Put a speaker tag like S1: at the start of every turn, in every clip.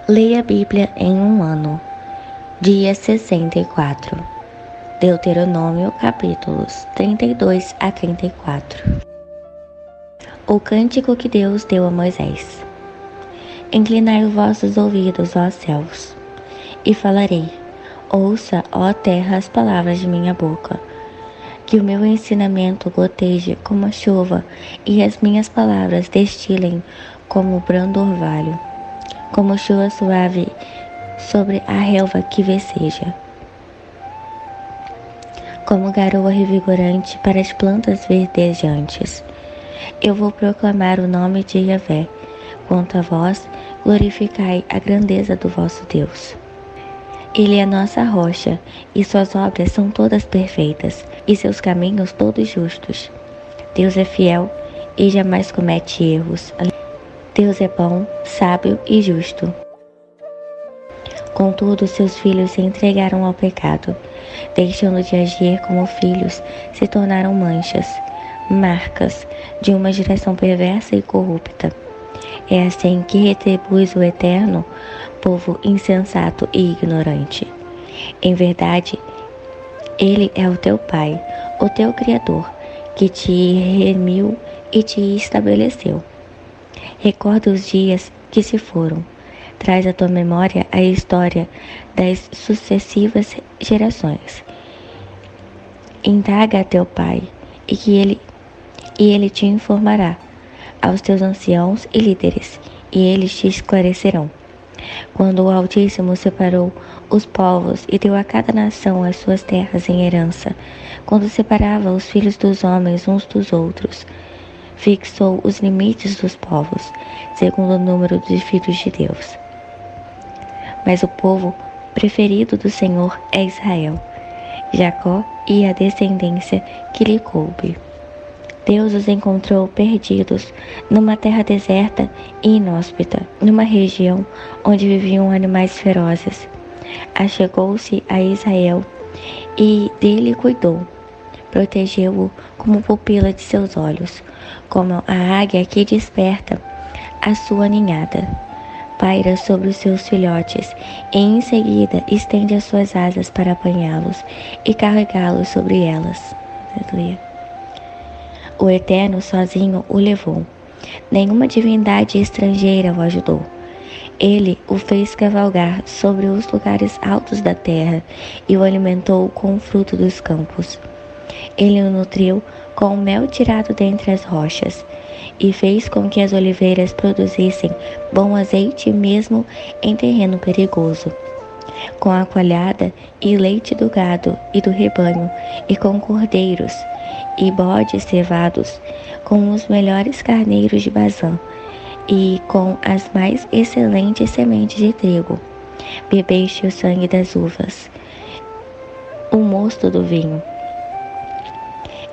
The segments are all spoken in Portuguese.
S1: Leia a Bíblia em um ano. Dia 64. Deuteronômio capítulos 32 a 34. O cântico que Deus deu a Moisés. Inclinai os vossos ouvidos, ó céus, e falarei. Ouça, ó terra, as palavras de minha boca. Que o meu ensinamento goteje como a chuva e as minhas palavras destilem como o brando orvalho, como chuva suave sobre a relva que veceja, como garoa revigorante para as plantas verdejantes. Eu vou proclamar o nome de Yahvé. Quanto a vós, glorificai a grandeza do vosso Deus. Ele é a nossa rocha, e suas obras são todas perfeitas, e seus caminhos todos justos. Deus é fiel e jamais comete erros. Deus é bom, sábio e justo. Contudo, seus filhos se entregaram ao pecado, deixando de agir como filhos, se tornaram manchas, marcas de uma geração perversa e corrupta. É assim que retribuis o Eterno, povo insensato e ignorante. Em verdade, Ele é o teu Pai, o teu Criador, que te remiu e te estabeleceu. Recorda os dias que se foram. Traz à tua memória a história das sucessivas gerações. Indaga a teu pai, e ele te informará, aos teus anciãos e líderes, e eles te esclarecerão. Quando o Altíssimo separou os povos e deu a cada nação as suas terras em herança, quando separava os filhos dos homens uns dos outros, fixou os limites dos povos, segundo o número dos filhos de Deus. Mas o povo preferido do Senhor é Israel, Jacó e a descendência que lhe coube. Deus os encontrou perdidos numa terra deserta e inóspita, numa região onde viviam animais ferozes. Achegou-se a Israel e dele cuidou. Protegeu-o como pupila de seus olhos, como a águia que desperta a sua ninhada. Paira sobre os seus filhotes e em seguida estende as suas asas para apanhá-los e carregá-los sobre elas. Aleluia. O Eterno sozinho o levou. Nenhuma divindade estrangeira o ajudou. Ele o fez cavalgar sobre os lugares altos da terra e o alimentou com o fruto dos campos. Ele o nutriu com o mel tirado dentre as rochas e fez com que as oliveiras produzissem bom azeite mesmo em terreno perigoso. Com a coalhada e leite do gado e do rebanho, e com cordeiros e bodes cevados, com os melhores carneiros de Bazã, e com as mais excelentes sementes de trigo. Bebeste o sangue das uvas, o mosto do vinho.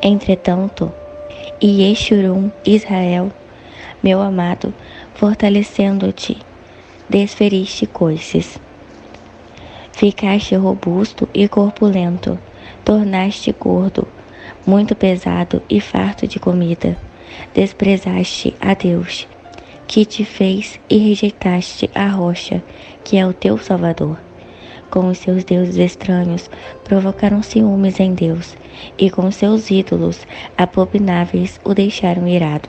S1: Entretanto, Yeshurun, Israel, meu amado, fortalecendo-te, desferiste coices. Ficaste robusto e corpulento, tornaste gordo, muito pesado e farto de comida. Desprezaste a Deus, que te fez, e rejeitaste a rocha, que é o teu Salvador. Com os seus deuses estranhos, provocaram ciúmes em Deus, e com seus ídolos abomináveis o deixaram irado.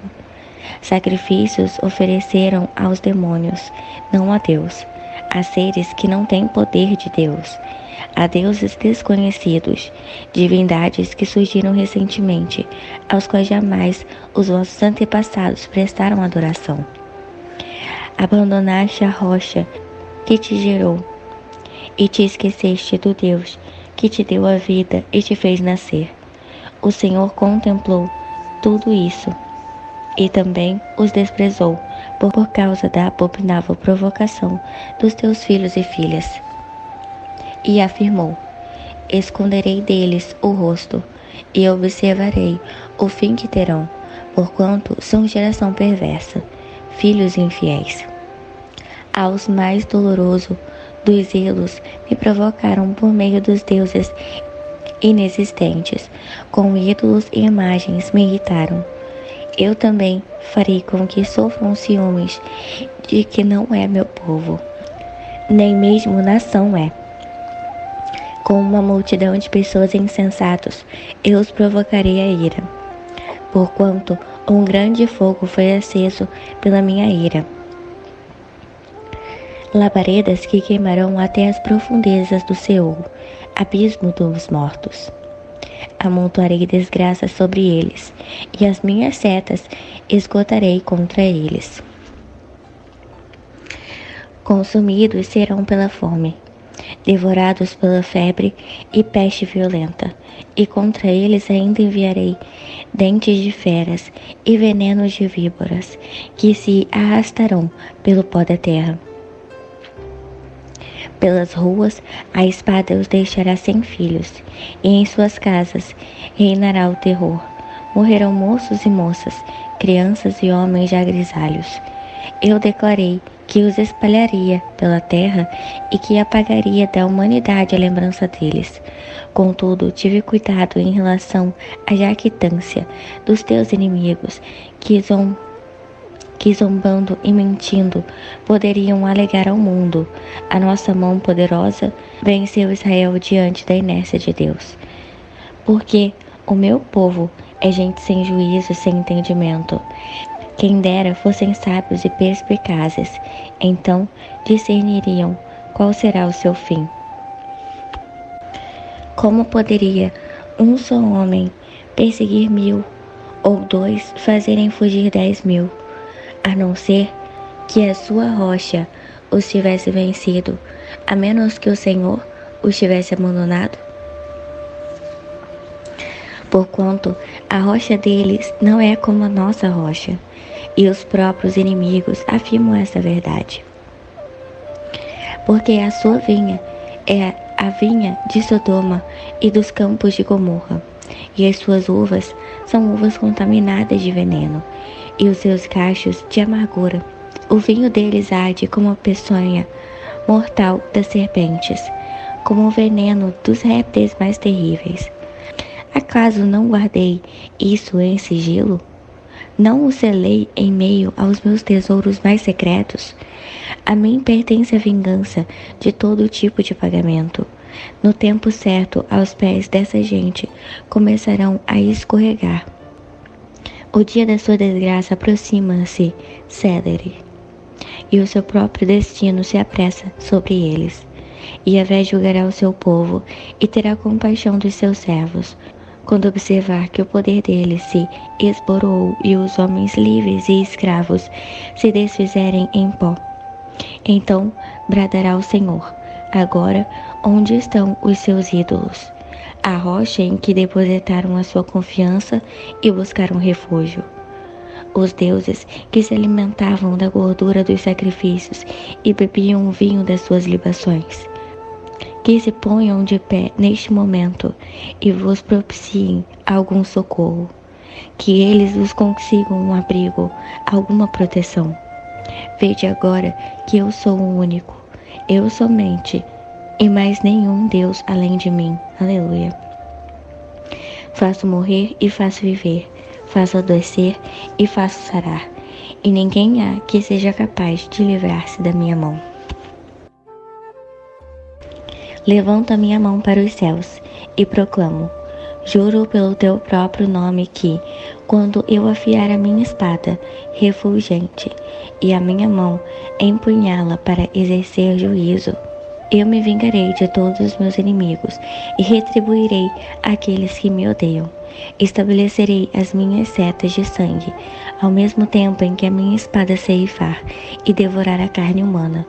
S1: Sacrifícios ofereceram aos demônios, não a Deus, a seres que não têm poder de Deus, a deuses desconhecidos, divindades que surgiram recentemente, aos quais jamais os vossos antepassados prestaram adoração. Abandonaste a rocha que te gerou, e te esqueceste do Deus que te deu a vida e te fez nascer. O Senhor contemplou tudo isso e também os desprezou por causa da abominável provocação dos teus filhos e filhas. E afirmou: esconderei deles o rosto e observarei o fim que terão, porquanto são geração perversa, filhos infiéis. Aos mais doloroso dos zelos me provocaram por meio dos deuses inexistentes, com ídolos e imagens me irritaram. Eu também farei com que sofram ciúmes de que não é meu povo. nem mesmo nação é. Com uma multidão de pessoas insensatos, eu os provocarei a ira, porquanto um grande fogo foi aceso pela minha ira. Labaredas que queimarão até as profundezas do Seol, abismo dos mortos. Amontoarei desgraça sobre eles, e as minhas setas esgotarei contra eles. Consumidos serão pela fome, devorados pela febre e peste violenta, e contra eles ainda enviarei dentes de feras e venenos de víboras, que se arrastarão pelo pó da terra. Pelas ruas a espada os deixará sem filhos, e em suas casas reinará o terror. Morrerão moços e moças, crianças e homens já grisalhos. Eu declarei que os espalharia pela terra e que apagaria da humanidade a lembrança deles. Contudo, tive cuidado em relação à jactância dos teus inimigos, que zombando e mentindo poderiam alegar ao mundo: a nossa mão poderosa venceu Israel diante da inércia de Deus. Porque o meu povo é gente sem juízo e sem entendimento. Quem dera fossem sábios e perspicazes, então discerniriam qual será o seu fim. Como poderia um só homem perseguir 1000, ou 2 fazerem fugir 10.000, a não ser que a sua rocha os tivesse vencido, a menos que o Senhor os tivesse abandonado? Porquanto a rocha deles não é como a nossa rocha, e os próprios inimigos afirmam essa verdade. Porque a sua vinha é a vinha de Sodoma e dos campos de Gomorra, e as suas uvas são uvas contaminadas de veneno, e os seus cachos de amargura. O vinho deles arde como a peçonha mortal das serpentes, como o veneno dos répteis mais terríveis. Acaso não guardei isso em sigilo? Não o selei em meio aos meus tesouros mais secretos? A mim pertence a vingança de todo tipo de pagamento. No tempo certo, aos pés dessa gente começarão a escorregar. O dia da sua desgraça aproxima-se, célere, e o seu próprio destino se apressa sobre eles. Yahvé julgará o seu povo e terá compaixão dos seus servos, quando observar que o poder deles se esboroou e os homens livres e escravos se desfizerem em pó. Então bradará o Senhor: agora, onde estão os seus ídolos? A rocha em que depositaram a sua confiança e buscaram refúgio. Os deuses que se alimentavam da gordura dos sacrifícios e bebiam o vinho das suas libações. Que se ponham de pé neste momento e vos propiciem algum socorro. Que eles vos consigam um abrigo, alguma proteção. Vede agora que eu sou o único, eu somente, e mais nenhum Deus além de mim. Aleluia. Faço morrer e faço viver, faço adoecer e faço sarar, e ninguém há que seja capaz de livrar-se da minha mão. Levanto a minha mão para os céus e proclamo: juro pelo teu próprio nome que, quando eu afiar a minha espada refulgente e a minha mão empunhá-la para exercer juízo, eu me vingarei de todos os meus inimigos e retribuirei aqueles que me odeiam. Estabelecerei as minhas setas de sangue, ao mesmo tempo em que a minha espada ceifar e devorar a carne humana,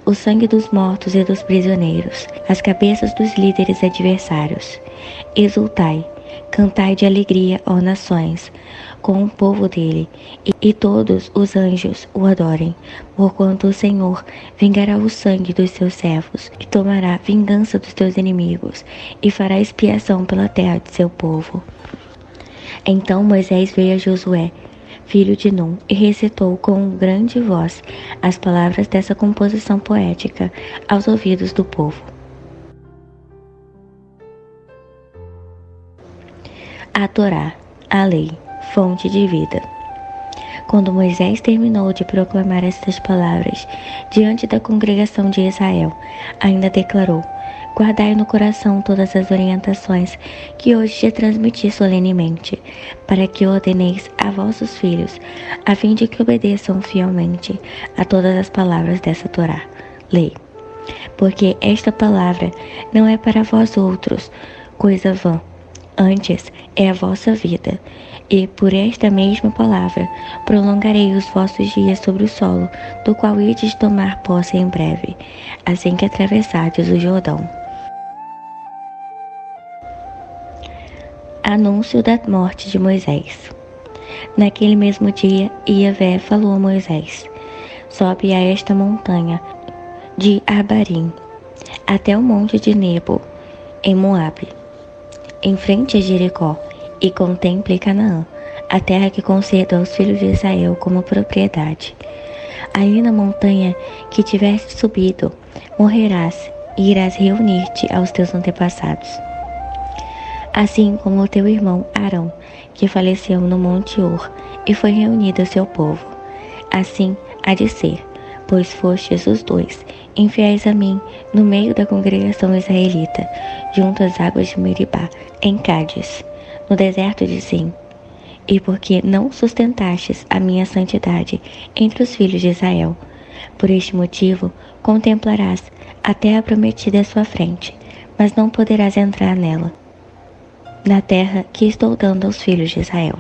S1: o sangue dos mortos e dos prisioneiros, as cabeças dos líderes adversários. Exultai, cantai de alegria, ó nações, com o povo dele, e todos os anjos o adorem, porquanto o Senhor vingará o sangue dos seus servos, e tomará vingança dos teus inimigos, e fará expiação pela terra de seu povo. Então Moisés veio a Josué, filho de Num, e recitou com grande voz as palavras dessa composição poética aos ouvidos do povo. A Torá, a lei, fonte de vida. Quando Moisés terminou de proclamar estas palavras diante da congregação de Israel, ainda declarou: guardai no coração todas as orientações que hoje te transmiti solenemente, para que ordeneis a vossos filhos, a fim de que obedeçam fielmente a todas as palavras dessa Torá, lei. Porque esta palavra não é para vós outros coisa vã, antes é a vossa vida. E por esta mesma palavra prolongarei os vossos dias sobre o solo, do qual ides tomar posse em breve, assim que atravessardes o Jordão. Anúncio da morte de Moisés. Naquele mesmo dia, Iavé falou a Moisés: sobe a esta montanha de Abarim, até o monte de Nebo, em Moabe, em frente a Jericó, e contemple Canaã, a terra que concedo aos filhos de Israel como propriedade. Ali na montanha que tiveste subido, morrerás e irás reunir-te aos teus antepassados. Assim como o teu irmão Arão, que faleceu no monte Hor, e foi reunido ao seu povo. Assim há de ser, pois fostes os dois, infiéis a mim, no meio da congregação israelita, junto às águas de Meribá, em Cádiz, no deserto de Zim, e porque não sustentastes a minha santidade entre os filhos de Israel. Por este motivo, contemplarás a terra prometida à sua frente, mas não poderás entrar nela, na terra que estou dando aos filhos de Israel.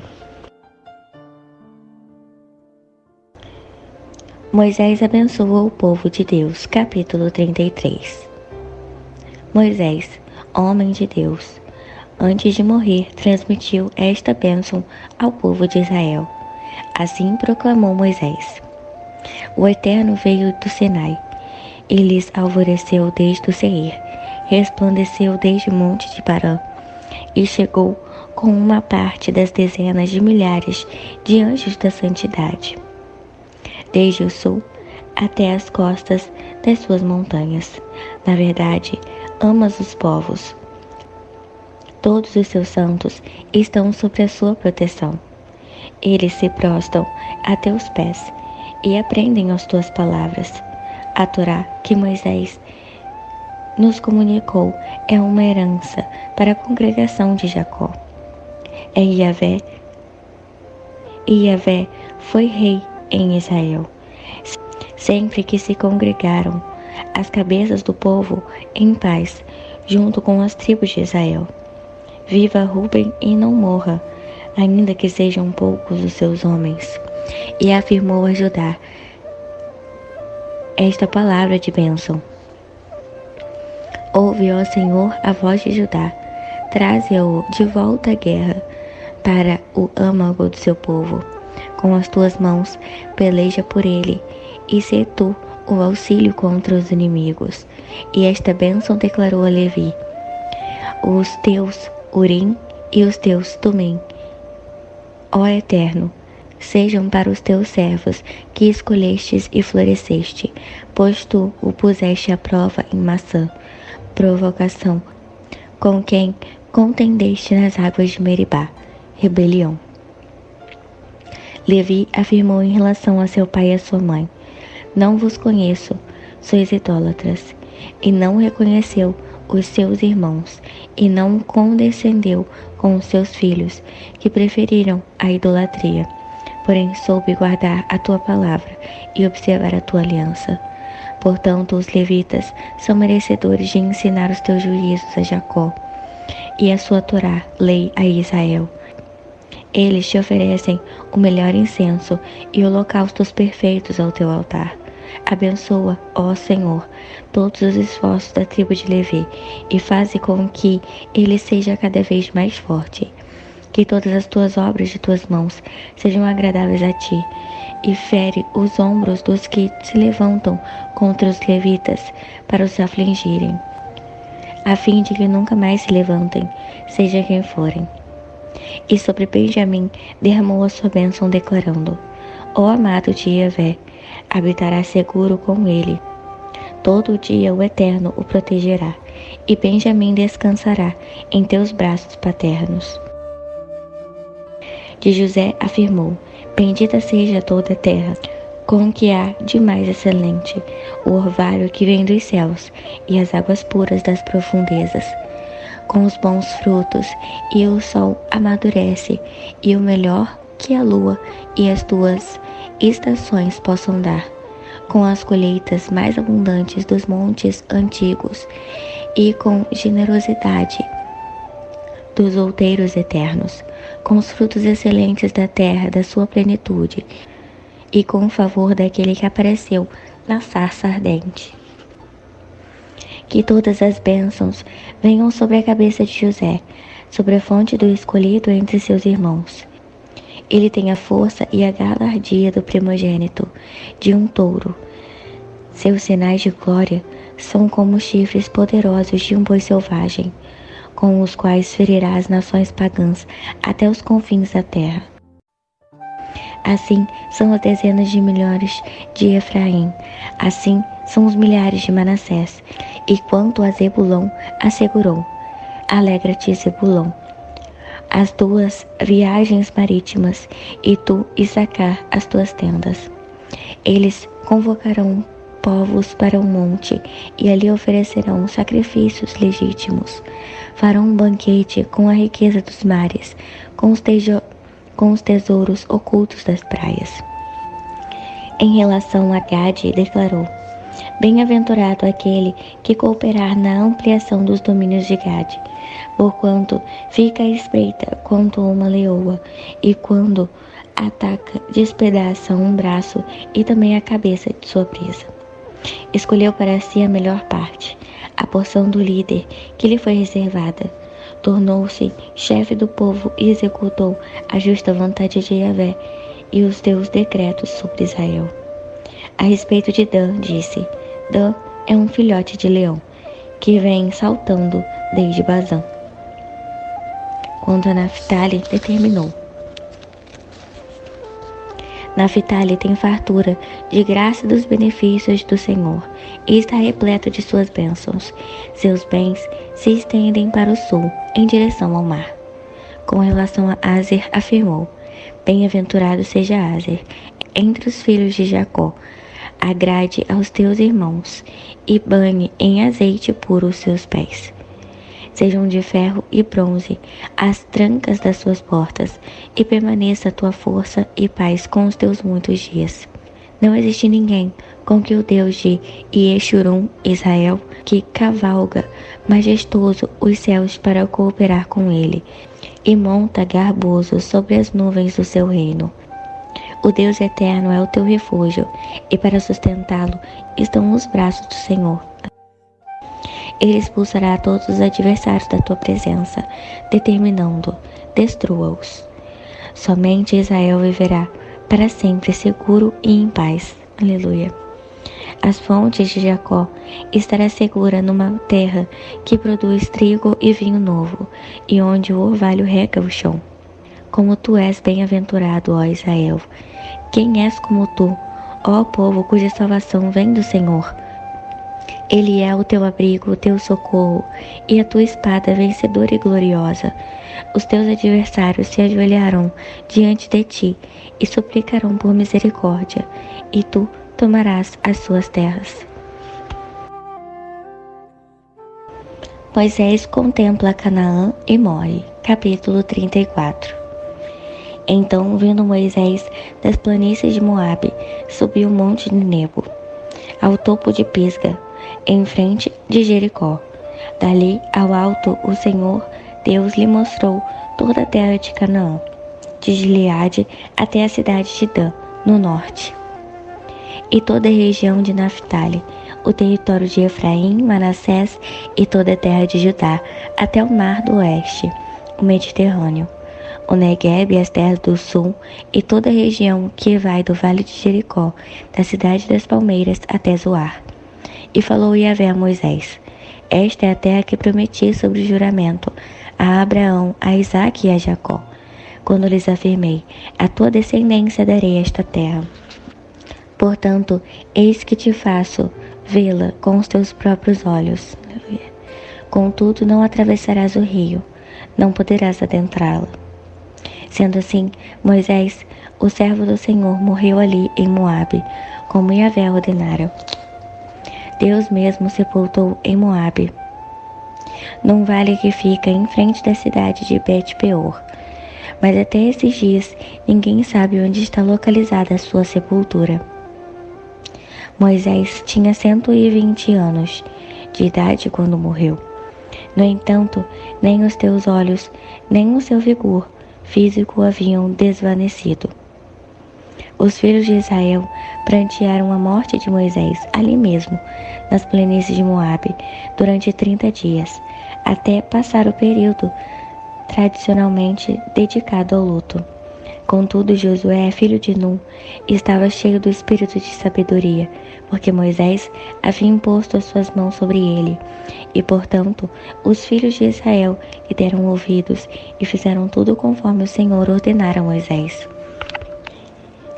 S1: Moisés abençoou o povo de Deus. Capítulo 33. Moisés, homem de Deus, antes de morrer, transmitiu esta bênção ao povo de Israel. Assim proclamou Moisés: o Eterno veio do Sinai, e lhes alvoreceu desde o Seir, resplandeceu desde o monte de Parã, e chegou com uma parte das dezenas de milhares de anjos da santidade, desde o sul até as costas das suas montanhas. Na verdade, amas os povos. Todos os seus santos estão sob a sua proteção. Eles se prostram a teus pés e aprendem as tuas palavras. A Torá que Moisés nos comunicou é uma herança para a congregação de Jacó. E Iavé foi rei em Israel. Sempre que se congregaram as cabeças do povo em paz, junto com as tribos de Israel. Viva Ruben e não morra, ainda que sejam poucos os seus homens. E afirmou a Judá esta palavra de bênção: ouve, ó Senhor, a voz de Judá, traze-o de volta à guerra para o âmago do seu povo. Com as tuas mãos peleja por ele, e sê tu o auxílio contra os inimigos. E esta bênção declarou a Levi: os teus Urim e os teus Tumim, ó Eterno, sejam para os teus servos que escolhestes e floresceste, pois tu o puseste à prova em Massã, provocação, com quem contendeste nas águas de Meribá, rebelião. Levi afirmou em relação a seu pai e a sua mãe: não vos conheço, sois idólatras. E não reconheceu os seus irmãos, e não condescendeu com os seus filhos, que preferiram a idolatria. Porém soube guardar a tua palavra e observar a tua aliança. Portanto, os levitas são merecedores de ensinar os teus juízos a Jacó, e a sua Torá, lei a Israel. Eles te oferecem o melhor incenso e holocaustos perfeitos ao teu altar. Abençoa, ó Senhor, todos os esforços da tribo de Levi, e faze com que ele seja cada vez mais forte. Que todas as tuas obras de tuas mãos sejam agradáveis a ti, e fere os ombros dos que se levantam contra os levitas para os afligirem, a fim de que nunca mais se levantem, seja quem forem. E sobre Benjamim derramou a sua bênção, declarando: ó amado de Iavé, habitará seguro com ele. Todo o dia o Eterno o protegerá, e Benjamim descansará em teus braços paternos. De José afirmou: Bendita seja toda a terra, com o que há de mais excelente, o orvalho que vem dos céus e as águas puras das profundezas, com os bons frutos, e o sol amadurece, e o melhor que a lua e as tuas estações possam dar, com as colheitas mais abundantes dos montes antigos, e com generosidade dos outeiros eternos, com os frutos excelentes da terra da sua plenitude, e com o favor daquele que apareceu na sarça ardente. Que todas as bênçãos venham sobre a cabeça de José, sobre a fonte do escolhido entre seus irmãos. Ele tem a força e a galardia do primogênito, de um touro. Seus sinais de glória são como os chifres poderosos de um boi selvagem, com os quais ferirá as nações pagãs até os confins da terra. Assim são as dezenas de milhares de Efraim, assim são os milhares de Manassés. E quanto a Zebulon, assegurou: alegra-te, Zebulon, as tuas viagens marítimas, e tu, Issacar, as tuas tendas. Eles convocarão povos para o monte, e ali oferecerão sacrifícios legítimos. Farão um banquete com a riqueza dos mares, com os tesouros ocultos das praias. Em relação a Gade, declarou: bem-aventurado aquele que cooperar na ampliação dos domínios de Gade, porquanto fica à espreita quanto uma leoa, e quando ataca, despedaça um braço e também a cabeça de sua presa. Escolheu para si a melhor parte, a porção do líder que lhe foi reservada. Tornou-se chefe do povo e executou a justa vontade de Yahvé e os teus decretos sobre Israel. A respeito de Dan, disse: Dan é um filhote de leão, que vem saltando desde Bazã. Quanto a Naphtali, determinou: Naphtali tem fartura de graça dos benefícios do Senhor, e está repleto de suas bênçãos. Seus bens se estendem para o sul, em direção ao mar. Com relação a Aser, afirmou: bem-aventurado seja Aser entre os filhos de Jacó. Agrade aos teus irmãos, e banhe em azeite puro os seus pés. Sejam de ferro e bronze as trancas das suas portas, e permaneça a tua força e paz com os teus muitos dias. Não existe ninguém com que o Deus de Yeshurun, Israel, que cavalga majestoso os céus para cooperar com ele, e monta garboso sobre as nuvens do seu reino. O Deus eterno é o teu refúgio, e para sustentá-lo estão os braços do Senhor. Ele expulsará todos os adversários da tua presença, determinando: destrua-os. Somente Israel viverá para sempre seguro e em paz. Aleluia. As fontes de Jacó estará segura numa terra que produz trigo e vinho novo, e onde o orvalho rega o chão. Como tu és bem-aventurado, ó Israel! Quem és como tu, ó povo cuja salvação vem do Senhor? Ele é o teu abrigo, o teu socorro, e a tua espada vencedora e gloriosa. Os teus adversários se ajoelharão diante de ti e suplicarão por misericórdia, e tu tomarás as suas terras. Moisés contempla Canaã e morre. Capítulo 34. Então, vindo Moisés das planícies de Moabe, subiu o monte de Nebo, ao topo de Pisga, em frente de Jericó. Dali ao alto o Senhor Deus lhe mostrou toda a terra de Canaã, de Gileade até a cidade de Dan, no norte, e toda a região de Naphtali, o território de Efraim, Manassés e toda a terra de Judá, até o mar do oeste, o Mediterrâneo, o Negueb e as terras do sul, e toda a região que vai do vale de Jericó, da cidade das palmeiras até Zoar. E falou Yahvé a Moisés: esta é a terra que prometi sobre juramento a Abraão, a Isaque e a Jacó, quando lhes afirmei: a tua descendência darei esta terra. Portanto, eis que te faço vê-la com os teus próprios olhos. Contudo, não atravessarás o rio, não poderás adentrá-la. Sendo assim, Moisés o servo do Senhor morreu ali em Moabe, como Yahvé ordenara. Deus mesmo sepultou em Moabe, num vale que fica em frente da cidade de Bet-peor. Mas até esses dias ninguém sabe onde está localizada a sua sepultura. Moisés tinha 120 anos de idade quando morreu. No entanto, nem os teus olhos, nem o seu vigor físico haviam desvanecido. Os filhos de Israel prantearam a morte de Moisés ali mesmo, nas planícies de Moabe, durante 30 dias, até passar o período tradicionalmente dedicado ao luto. Contudo, Josué, filho de Nun, estava cheio do espírito de sabedoria, porque Moisés havia imposto as suas mãos sobre ele. E, portanto, os filhos de Israel lhe deram ouvidos e fizeram tudo conforme o Senhor ordenara a Moisés.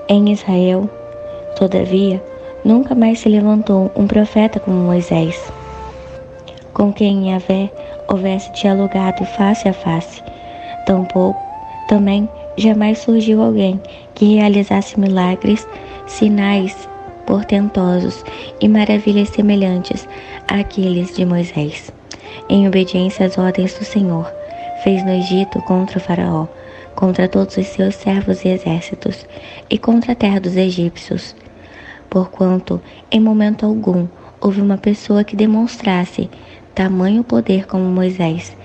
S1: Em Israel, todavia, nunca mais se levantou um profeta como Moisés, com quem Yahvé houvesse dialogado face a face. Tampouco, também, jamais surgiu alguém que realizasse milagres, sinais portentosos e maravilhas semelhantes àqueles de Moisés. Em obediência às ordens do Senhor, fez no Egito contra o faraó, contra todos os seus servos e exércitos, e contra a terra dos egípcios. Porquanto, em momento algum, houve uma pessoa que demonstrasse tamanho poder como Moisés,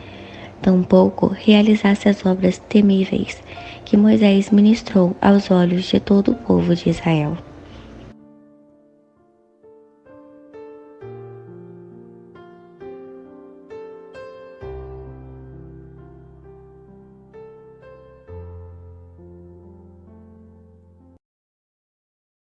S1: tampouco realizasse as obras temíveis que Moisés ministrou aos olhos de todo o povo de Israel.